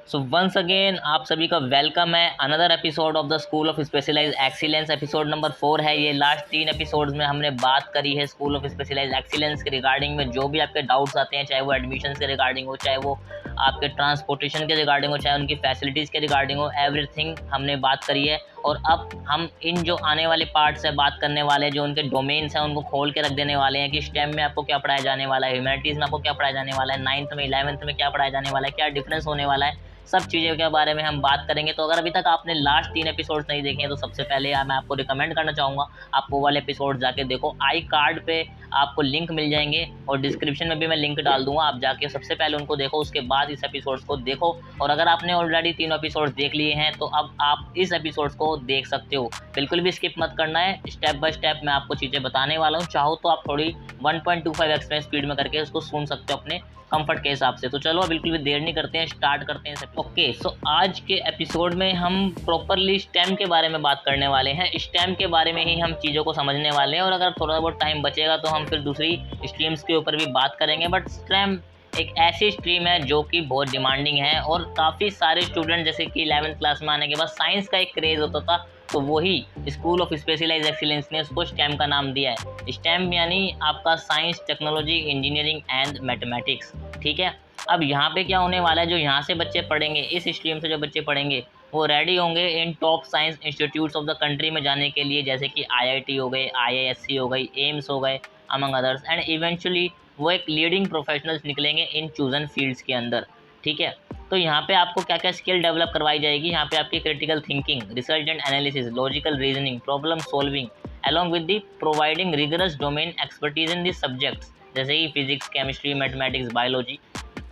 So once again आप सभी का वेलकम है another episode of the school of specialize excellence. Episode number 4 है ये। लास्ट 3 एपिसोड्स में हमने बात करी है स्कूल ऑफ स्पेशलाइज एक्सीलेंस के रिगार्डिंग में जो भी आपके डाउट्स आते हैं, चाहे वो एडमिशन के रिगार्डिंग हो, चाहे वो आपके ट्रांसपोर्टेशन के रिगार्डिंग हो, चाहे उनकी फैसिलिटीज़ के रिगार्डिंग हो, एवरीथिंग हमने बात करी है। और अब हम इन जो आने वाले पार्ट्स है बात करने वाले हैं, जो उनके डोमेन्स हैं उनको खोल के रख देने वाले हैं कि स्टेम में आपको क्या पढ़ाया जाने वाला है, ह्यूमैनिटीज़ में आपको क्या पढ़ाया जाने वाला है, 9th में 11th में क्या पढ़ाया जाने वाला है, क्या डिफरेंस होने वाला है, सब चीज़ों के बारे में हम बात करेंगे। तो अगर अभी तक आपने लास्ट 3 एपिसोड्स नहीं देखे हैं तो सबसे पहले मैं आपको रिकमेंड करना चाहूँगा आप वो वाले एपिसोड जाके देखो। आई कार्ड पे आपको लिंक मिल जाएंगे और डिस्क्रिप्शन में भी मैं लिंक डाल दूंगा, आप जाके सबसे पहले उनको देखो, उसके बाद इस एपिसोड्स को देखो। और अगर आपने ऑलरेडी 3 एपिसोड्स देख लिए हैं तो अब आप इस एपिसोड्स को देख सकते हो, बिल्कुल भी स्किप मत करना है। स्टेप बाय स्टेप मैं आपको चीज़ें बताने वाला हूँ, चाहो तो आप थोड़ी 1.25x में स्पीड में करके उसको सुन सकते हो अपने कंफर्ट के हिसाब से। तो चलो बिल्कुल भी देर नहीं करते हैं, स्टार्ट करते हैं। ओके, सो आज के एपिसोड में हम प्रॉपरली स्टेम के बारे में बात करने वाले हैं। स्टेम के बारे में ही हम चीज़ों को समझने वाले हैं और अगर थोड़ा बहुत टाइम बचेगा तो हम फिर दूसरी स्ट्रीम्स के ऊपर भी बात करेंगे। बट स्टेम एक ऐसी स्ट्रीम है जो कि बहुत डिमांडिंग है और काफ़ी सारे स्टूडेंट, जैसे कि 11th क्लास में आने के बाद साइंस का एक क्रेज़ होता था, तो वही स्कूल ऑफ स्पेशलाइज एक्सीलेंस ने उसको स्टेम का नाम दिया है। स्टेम यानी आपका science, technology, engineering and mathematics. ठीक है, अब यहाँ पे क्या होने वाला है, जो यहाँ से बच्चे पढ़ेंगे, इस स्ट्रीम से जो बच्चे पढ़ेंगे वो रेडी होंगे in top science institutes of the country में जाने के लिए, जैसे कि IIT हो गए, IISc हो गई, एम्स हो गए, अमंग अदर्स। एंड इवेंचुअली वो एक लीडिंग प्रोफेशनल्स निकलेंगे इन चूजन फील्ड्स के अंदर। ठीक है, तो यहाँ पे आपको क्या क्या स्किल डेवलप करवाई जाएगी, यहाँ पे आपकी critical thinking, research and analysis, logical reasoning, problem solving, along with the providing rigorous domain expertise in these subjects जैसे कि फिजिक्स, केमिस्ट्री, मैथमेटिक्स, बायोलॉजी।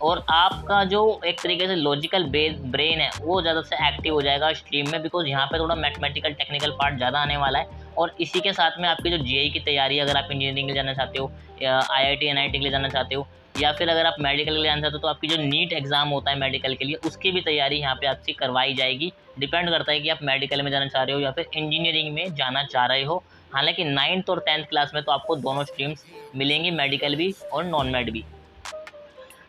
और आपका जो एक तरीके से लॉजिकल ब्रेन है वो ज़्यादा से एक्टिव हो जाएगा स्ट्रीम में, बिकॉज यहाँ पे थोड़ा मैथमेटिकल टेक्निकल पार्ट ज़्यादा आने वाला है। और इसी के साथ में आपकी जो GI की तैयारी, अगर आप इंजीनियरिंग के लिए जाना चाहते हो या IIT NIT के लिए जाना चाहते हो या फिर अगर आप मेडिकल के लिए जाना चाहते हो, तो आपकी जो नीट एग्ज़ाम होता है मेडिकल के लिए, उसकी भी तैयारी यहाँ पे आपसे करवाई जाएगी। डिपेंड करता है कि आप मेडिकल में जाना चाह रहे हो या फिर इंजीनियरिंग में जाना चाह रहे हो। हालांकि 9th और 10th क्लास में तो आपको दोनों स्ट्रीम्स मिलेंगी, मेडिकल भी और नॉन मेड भी।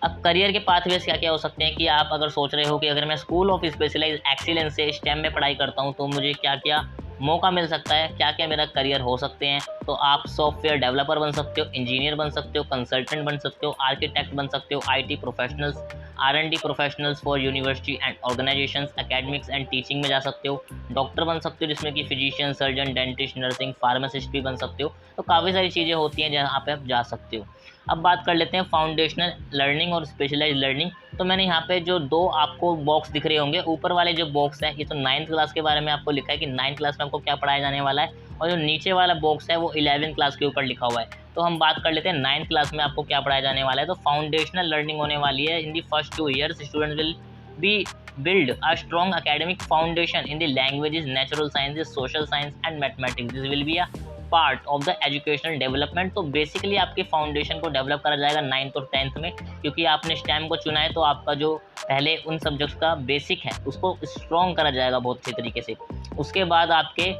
अब करियर के पाथवेज क्या क्या हो सकते हैं, कि आप अगर सोच रहे हो कि अगर मैं स्कूल ऑफ स्पेशलाइज एक्सीलेंस से स्टेम में पढ़ाई करता हूं तो मुझे क्या क्या मौका मिल सकता है, क्या क्या मेरा करियर हो सकते हैं, तो आप सॉफ्टवेयर डेवलपर बन सकते हो, इंजीनियर बन सकते हो, कंसल्टेंट बन सकते हो, आर्किटेक्ट बन सकते हो, IT professionals, R&D professionals for university and organisations, academics and teaching में जा सकते हो, डॉक्टर बन सकते हो जिसमें कि physician, surgeon, dentist, nursing, pharmacist भी बन सकते हो। तो काफ़ी सारी चीज़ें होती हैं जहाँ पे आप जा सकते हो। अब बात कर लेते हैं फाउंडेशनल लर्निंग और स्पेशलाइज लर्निंग। तो मैंने यहाँ पे जो 2 आपको बॉक्स दिख रहे होंगे, ऊपर वाले जो बॉक्स है ये तो 9th क्लास के बारे में आपको लिखा है कि 9th क्लास में आपको क्या पढ़ाया जाने वाला है, और जो नीचे वाला बॉक्स है वो 11th क्लास के ऊपर लिखा हुआ है। तो हम बात कर लेते हैं 9th क्लास में आपको क्या पढ़ाया जाने वाला है। तो फाउंडेशनल लर्निंग होने वाली है। In the first 2 years student will be build a strong academic foundation in the languages, natural sciences, social science and mathematics. This will be a part of the educational development. तो basically आपके foundation को develop करा जाएगा 9th और 10th में, क्योंकि आपने stem को चुना है तो आपका जो पहले उन सब्जेक्ट्स का बेसिक है उसको स्ट्रॉन्ग करा जाएगा बहुत अच्छे तरीके से। उसके बाद आपके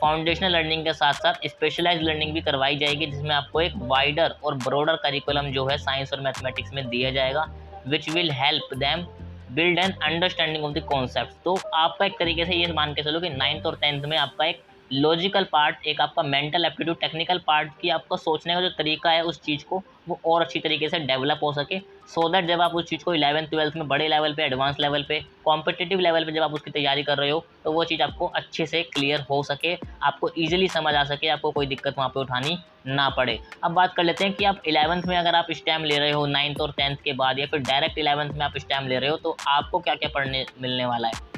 फाउंडेशनल लर्निंग के साथ साथ स्पेशलाइज लर्निंग भी करवाई जाएगी, जिसमें आपको एक वाइडर और ब्रॉडर करिकुलम जो है साइंस और मैथमेटिक्स में दिया जाएगा, which will help them build an understanding of the concept. तो आपका एक तरीके से ये मान के चलो कि 9th और 10th में आपका एक लॉजिकल पार्ट, एक आपका मेंटल एप्टीट्यूड, टेक्निकल पार्ट की आपका सोचने का जो तरीका है उस चीज़ को वो और अच्छी तरीके से डेवलप हो सके, सो दैट जब आप उस चीज़ को 11th 12th में बड़े लेवल पे, एडवांस लेवल पे, कॉम्पिटिटिव लेवल पे जब आप उसकी तैयारी कर रहे हो तो वो चीज़ आपको अच्छे से क्लियर हो सके, आपको ईजिली समझ आ सके, आपको कोई दिक्कत वहाँ पर उठानी ना पड़े। अब बात कर लेते हैं कि आप 11th में अगर आप स्टेम ले रहे हो 9th और 10th के बाद, या फिर डायरेक्ट 11th में आप स्टेम ले रहे हो, तो आपको क्या क्या पढ़ने मिलने वाला है।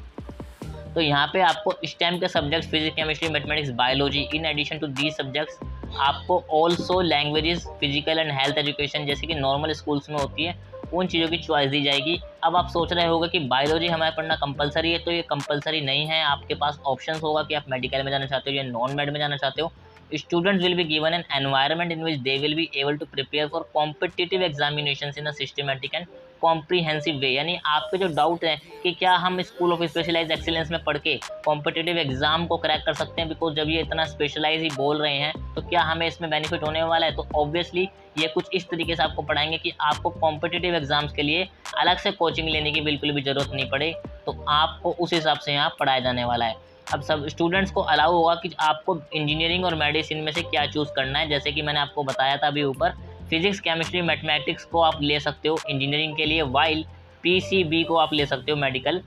तो यहाँ पे आपको स्टेम के subjects physics, chemistry, mathematics, biology, in addition to these subjects आपको also languages, physical and health education जैसे कि नॉर्मल स्कूल्स में होती है उन चीज़ों की चॉइस दी जाएगी। अब आप सोच रहे होगा कि बायोलॉजी हमें पढ़ना कंपलसरी है, तो ये कंपलसरी नहीं है, आपके पास ऑप्शंस होगा कि आप मेडिकल में जाना चाहते हो या नॉन मेड में जाना चाहते हो। Students will be given an environment in which they will be able to prepare for competitive examinations in a systematic and comprehensive way. यानी आपके जो डाउट है कि क्या हम स्कूल ऑफ स्पेशलाइज एक्सीलेंस में पढ़ के कॉम्पिटिटिव एग्जाम को क्रैक कर सकते हैं, बिकॉज जब ये इतना स्पेशलाइज ही बोल रहे हैं तो क्या हमें इसमें बेनिफिट होने वाला है, तो ऑब्वियसली ये कुछ इस तरीके से आपको पढ़ाएंगे कि आपको कॉम्पिटिटिव एग्जाम्स के लिए अलग से कोचिंग लेने की बिल्कुल भी ज़रूरत नहीं पड़े। तो आपको उस हिसाब से यहाँ पढ़ाया जाने वाला है। अब सब स्टूडेंट्स को अलाउ होगा कि आपको इंजीनियरिंग और मेडिसिन में से क्या चूज़ करना है। जैसे कि मैंने आपको बताया था अभी ऊपर, फिजिक्स, केमिस्ट्री, मैथमेटिक्स को आप ले सकते हो इंजीनियरिंग के लिए, वाइल पीसीबी को आप ले सकते हो मेडिकल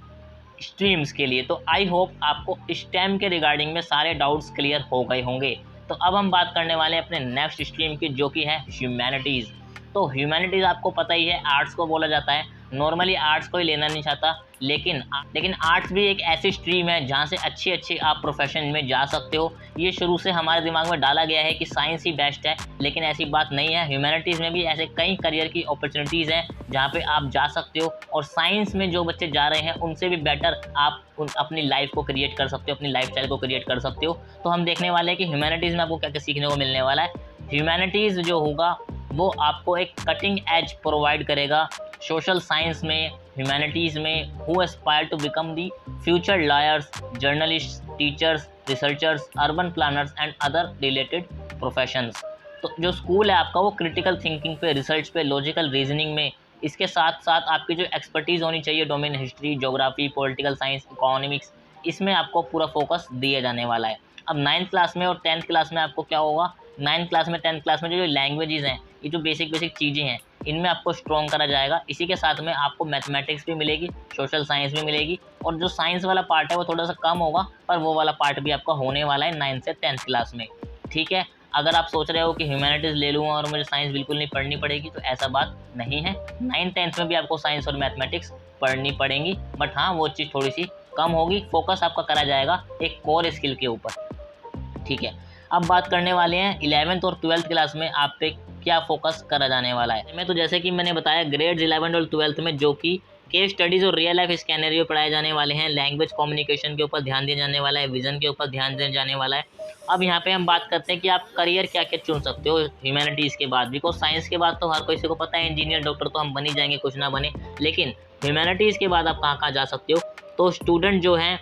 स्ट्रीम्स के लिए। तो आई होप आपको स्टेम के रिगार्डिंग में सारे डाउट्स क्लियर हो गए होंगे। तो अब हम बात करने वाले हैं अपने नेक्स्ट स्ट्रीम की, जो कि है ह्यूमैनिटीज़। तो ह्यूमैनिटीज़ आपको पता ही है, आर्ट्स को बोला जाता है। नॉर्मली आर्ट्स कोई लेना नहीं चाहता, लेकिन आर्ट्स भी एक ऐसी स्ट्रीम है जहाँ से अच्छे आप प्रोफेशन में जा सकते हो। ये शुरू से हमारे दिमाग में डाला गया है कि साइंस ही बेस्ट है, लेकिन ऐसी बात नहीं है। ह्यूमैनिटीज़ में भी ऐसे कई करियर की अपॉर्चुनिटीज़ हैं जहाँ पे आप जा सकते हो, और साइंस में जो बच्चे जा रहे हैं उनसे भी बेटर आप अपनी लाइफ को क्रिएट कर सकते हो, अपनी लाइफ स्टाइल को क्रिएट कर सकते हो। तो हम देखने वाले हैं कि ह्यूमैनिटीज़ में आपको क्या क्या सीखने को मिलने वाला है। ह्यूमैनिटीज़ जो होगा वो आपको एक कटिंग एज प्रोवाइड करेगा सोशल साइंस में, ह्यूमैनिटीज़ में। Who aspire to become the future lawyers, journalist, teachers, researchers, urban planners and other related professions. तो जो स्कूल है आपका वो क्रिटिकल थिंकिंग पे, रिसर्च पे, लॉजिकल रीजनिंग में, इसके साथ साथ आपकी जो एक्सपर्टीज़ होनी चाहिए domain history, geography, political science, economics, इसमें आपको पूरा फोकस दिया जाने वाला है। अब 9th क्लास में और 10th क्लास में आपको क्या होगा, 9th क्लास में 10th क्लास में जो लैंग्वेजेस हैं, ये जो बेसिक चीज़ें हैं, इनमें आपको स्ट्रॉन्ग करा जाएगा। इसी के साथ में आपको मैथमेटिक्स भी मिलेगी, सोशल साइंस भी मिलेगी, और जो साइंस वाला पार्ट है वो थोड़ा सा कम होगा, पर वो वाला पार्ट भी आपका होने वाला है 9th से 10th क्लास में। ठीक है, अगर आप सोच रहे हो कि ह्यूमैनिटीज़ ले लूँगा और मुझे साइंस बिल्कुल नहीं पढ़नी पड़ेगी, तो ऐसा बात नहीं है। 9th 10th में भी आपको साइंस और मैथमेटिक्स पढ़नी पड़ेंगी, बट हाँ वो चीज़ थोड़ी सी कम होगी। फोकस आपका करा जाएगा एक कोर स्किल के ऊपर। ठीक है, अब बात करने वाले हैं 11th और 12th क्लास में आप पे क्या फोकस करा जाने वाला है। मैं तो जैसे कि मैंने बताया, ग्रेड्स 11 और 12th में जो कि केस स्टडीज़ और रियल लाइफ स्कैनरियो पढ़ाए जाने वाले हैं, लैंग्वेज कम्युनिकेशन के ऊपर ध्यान दिया जाने वाला है, विजन के ऊपर ध्यान दिया जाने वाला है। अब यहाँ पे हम बात करते हैं कि आप करियर क्या क्या चुन सकते हो ह्यूमैनिटीज़ के बाद। बिकॉज साइंस के बाद तो हर किसी को पता है इंजीनियर, डॉक्टर तो हम बन ही जाएंगे, कुछ ना बने, लेकिन ह्यूमैनिटीज़ के बाद आप कहाँ कहाँ जा सकते हो। तो स्टूडेंट जो हैं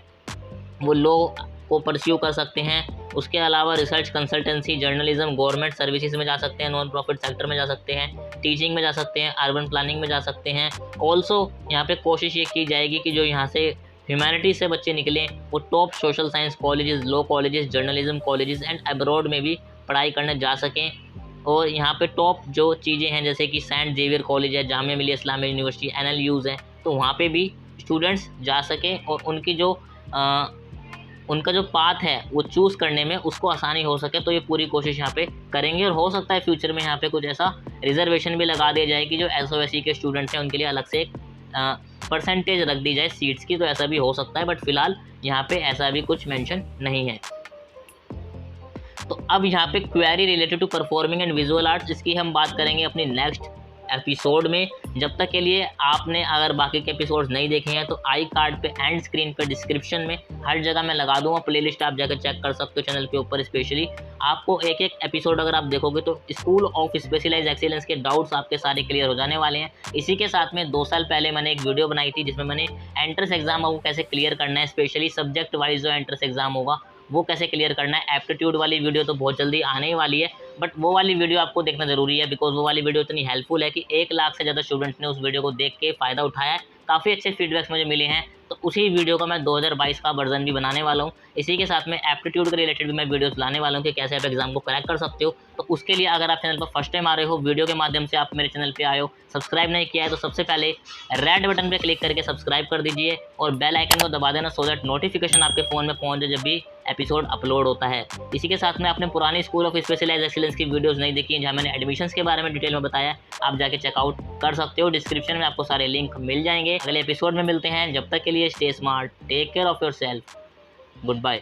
वो लॉ को परस्यू कर सकते हैं। उसके अलावा research, consultancy, journalism, government services में जा सकते हैं, नॉन प्रॉफिट सेक्टर में जा सकते हैं, टीचिंग में जा सकते हैं, अर्बन प्लानिंग में जा सकते हैं। ऑल्सो यहाँ पे कोशिश ये की जाएगी कि जो यहाँ से ह्यूमैनिटीज़ से बच्चे निकलें वो top social science colleges, law colleges, journalism colleges and abroad में भी पढ़ाई करने जा सकें। और यहाँ पे टॉप जो चीज़ें हैं जैसे कि सेंट जेवियर कॉलेज है, जामिया मिलिया इस्लामिया यूनिवर्सिटी, NLUs हैं, तो वहाँ पे भी स्टूडेंट्स जा सकें और उनका जो पाथ है वो चूज़ करने में उसको आसानी हो सके। तो ये पूरी कोशिश यहाँ पे करेंगे, और हो सकता है फ्यूचर में यहाँ पे कुछ ऐसा रिजर्वेशन भी लगा दिया जाए कि जो SOSC के स्टूडेंट्स हैं उनके लिए अलग से एक परसेंटेज रख दी जाए सीट्स की। तो ऐसा भी हो सकता है, बट फिलहाल यहाँ पे ऐसा भी कुछ मेंशन नहीं है। तो अब यहाँ पे query related to performing and visual arts, इसकी हम बात करेंगे अपनी नेक्स्ट एपिसोड में। जब तक के लिए आपने अगर बाकी के एपिसोड्स नहीं देखे हैं तो आई कार्ड पे एंड स्क्रीन पे डिस्क्रिप्शन में हर जगह मैं लगा दूंगा प्लेलिस्ट, आप जाकर चेक कर सकते हो चैनल के ऊपर। स्पेशली आपको एक एक एपिसोड अगर आप देखोगे तो स्कूल ऑफ स्पेशलाइज एक्सीलेंस के डाउट्स आपके सारे क्लियर हो जाने वाले हैं। इसी के साथ में 2 साल पहले मैंने एक वीडियो बनाई थी जिसमें मैंने एंट्रेंस एग्जाम आपको कैसे क्लियर करना है, स्पेशली सब्जेक्ट वाइज जो एंट्रेंस एग्जाम होगा वो कैसे क्लियर करना है। एप्टीट्यूड वाली वीडियो तो बहुत जल्दी आने ही वाली है, बट वो वाली वीडियो आपको देखना ज़रूरी है, बिकॉज वो वाली वीडियो इतनी हेल्पफुल है कि 1 लाख से ज़्यादा स्टूडेंट्स ने उस वीडियो को देख के फ़ायदा उठाया है। काफ़ी अच्छे फीडबैक्स मुझे मिले हैं, तो उसी वीडियो का मैं 2022 का वर्जन भी बनाने वाला हूँ। इसी के साथ में एप्टीट्यूड के रिलेटेड भी मैं वीडियोस लाने वाला हूँ कि कैसे आप एग्जाम को क्रैक कर सकते हो। तो उसके लिए अगर आप चैनल पर फर्स्ट टाइम आ रहे हो, वीडियो के माध्यम से आप मेरे चैनल पे आए हो, सब्सक्राइब नहीं किया है तो सबसे पहले रेड बटन पे क्लिक करके सब्सक्राइब कर दीजिए और बेल आइकन को दबा देना, सो दैट नोटिफिकेशन आपके फ़ोन में पहुँच जाए जब भी एपिसोड अपलोड होता है। इसी के साथ में आपने पुरानी स्कूल ऑफ स्पेशलाइज एक्सीलेंस की वीडियोस नहीं देखी हैं जहाँ मैंने एडमिशन्स के बारे में डिटेल में बताया, आप जाके चेकआउट कर सकते हो। डिस्क्रिप्शन में आपको सारे लिंक मिल जाएंगे। अगले एपिसोड में मिलते हैं, जब तक के लिए stay smart, take care of yourself, good bye.